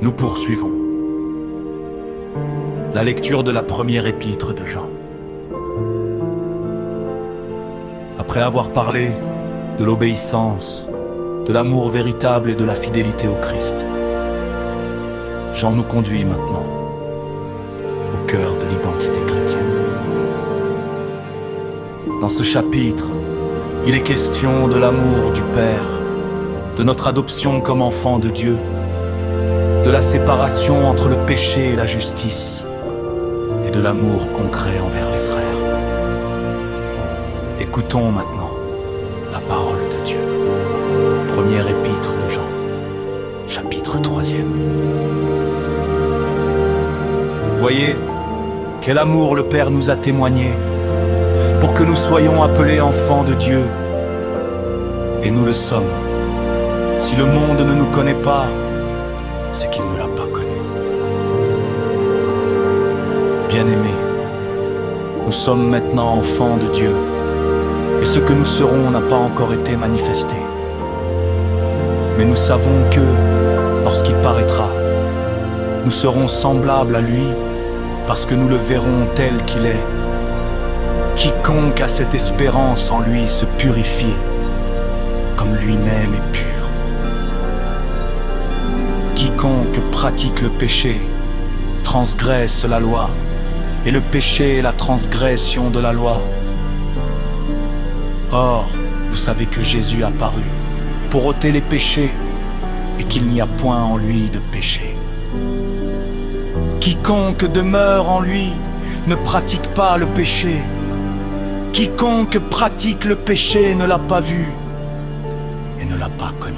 Nous poursuivons la lecture de la première épître de Jean. Après avoir parlé de l'obéissance, de l'amour véritable et de la fidélité au Christ, Jean nous conduit maintenant au cœur de l'identité chrétienne. Dans ce chapitre, il est question de l'amour du Père, de notre adoption comme enfants de Dieu, de la séparation entre le péché et la justice, et de l'amour concret envers les frères. Écoutons maintenant la parole de Dieu. Première épître de Jean, chapitre 3e. Voyez quel amour le Père nous a témoigné pour que nous soyons appelés enfants de Dieu. Et nous le sommes. Si le monde ne nous connaît pas, c'est qu'il ne l'a pas connu. Bien-aimés, nous sommes maintenant enfants de Dieu, et ce que nous serons n'a pas encore été manifesté. Mais nous savons que, lorsqu'il paraîtra, nous serons semblables à lui, parce que nous le verrons tel qu'il est. Quiconque a cette espérance en lui se purifie, comme lui-même est pur. Quiconque pratique le péché transgresse la loi, et le péché est la transgression de la loi. Or, vous savez que Jésus apparut pour ôter les péchés, et qu'il n'y a point en lui de péché. Quiconque demeure en lui ne pratique pas le péché. Quiconque pratique le péché ne l'a pas vu et ne l'a pas connu.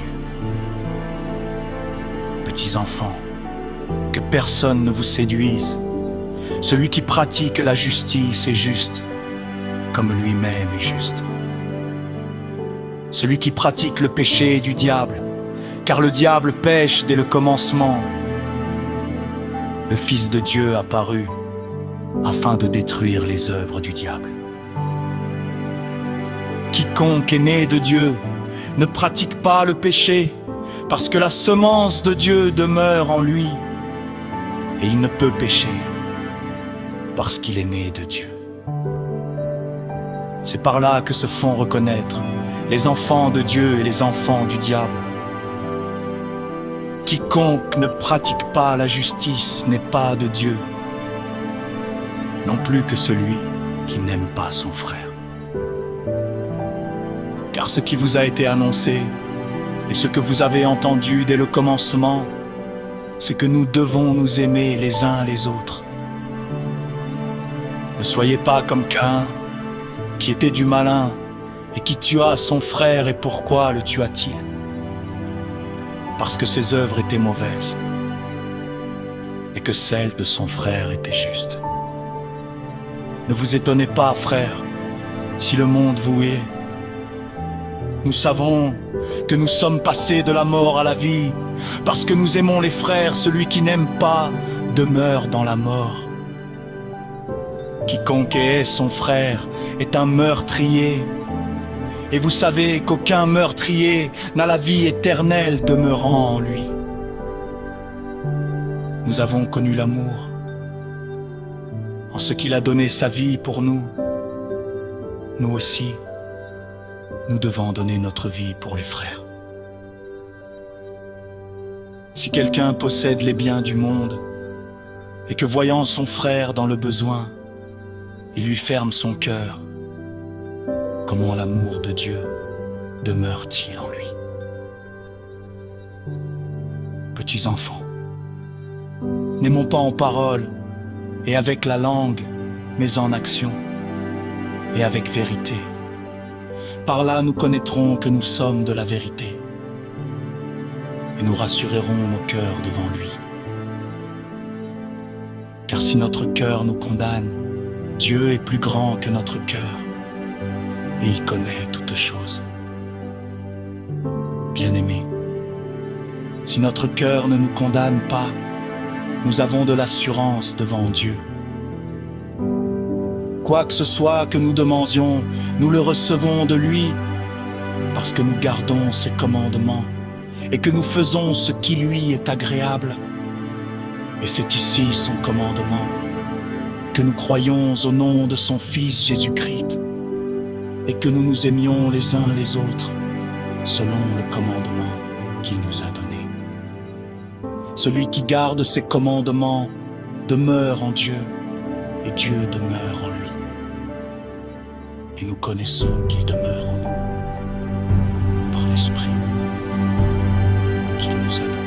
Petits enfants, que personne ne vous séduise. Celui qui pratique la justice est juste, comme lui-même est juste. Celui qui pratique le péché est du diable, car le diable pêche dès le commencement. Le Fils de Dieu apparut afin de détruire les œuvres du diable. Quiconque est né de Dieu ne pratique pas le péché, parce que la semence de Dieu demeure en lui, et il ne peut pécher, parce qu'il est né de Dieu. C'est par là que se font reconnaître les enfants de Dieu et les enfants du diable. Quiconque ne pratique pas la justice n'est pas de Dieu, non plus que celui qui n'aime pas son frère. Car ce qui vous a été annoncé, et ce que vous avez entendu dès le commencement, c'est que nous devons nous aimer les uns les autres. Ne soyez pas comme Caïn, qui était du malin, et qui tua son frère. Et pourquoi le tua-t-il? Parce que ses œuvres étaient mauvaises, et que celles de son frère étaient justes. Ne vous étonnez pas, frères, si le monde vous hait. Nous savons que nous sommes passés de la mort à la vie, parce que nous aimons les frères. Celui qui n'aime pas demeure dans la mort. Quiconque hait son frère est un meurtrier. Et vous savez qu'aucun meurtrier n'a la vie éternelle demeurant en lui. Nous avons connu l'amour en ce qu'il a donné sa vie pour nous. Nous aussi, nous devons donner notre vie pour les frères. Si quelqu'un possède les biens du monde et que voyant son frère dans le besoin, il lui ferme son cœur, comment l'amour de Dieu demeure-t-il en lui? Petits enfants, n'aimons pas en parole et avec la langue, mais en action et avec vérité. Par là, nous connaîtrons que nous sommes de la vérité, et nous rassurerons nos cœurs devant lui. Car si notre cœur nous condamne, Dieu est plus grand que notre cœur, et il connaît toutes choses. Bien-aimés, si notre cœur ne nous condamne pas, nous avons de l'assurance devant Dieu. Quoi que ce soit que nous demandions, nous le recevons de lui, parce que nous gardons ses commandements et que nous faisons ce qui lui est agréable. Et c'est ici son commandement, que nous croyions au nom de son Fils Jésus-Christ, et que nous nous aimions les uns les autres, selon le commandement qu'il nous a donné. Celui qui garde ses commandements demeure en Dieu, et Dieu demeure en lui. Et nous connaissons qu'il demeure en nous, par l'Esprit qu'il nous a donné.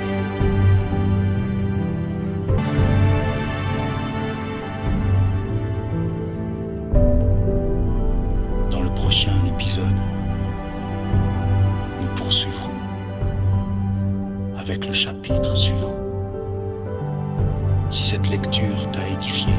Dans le prochain épisode, nous poursuivrons avec le chapitre suivant. Si cette lecture t'a édifié,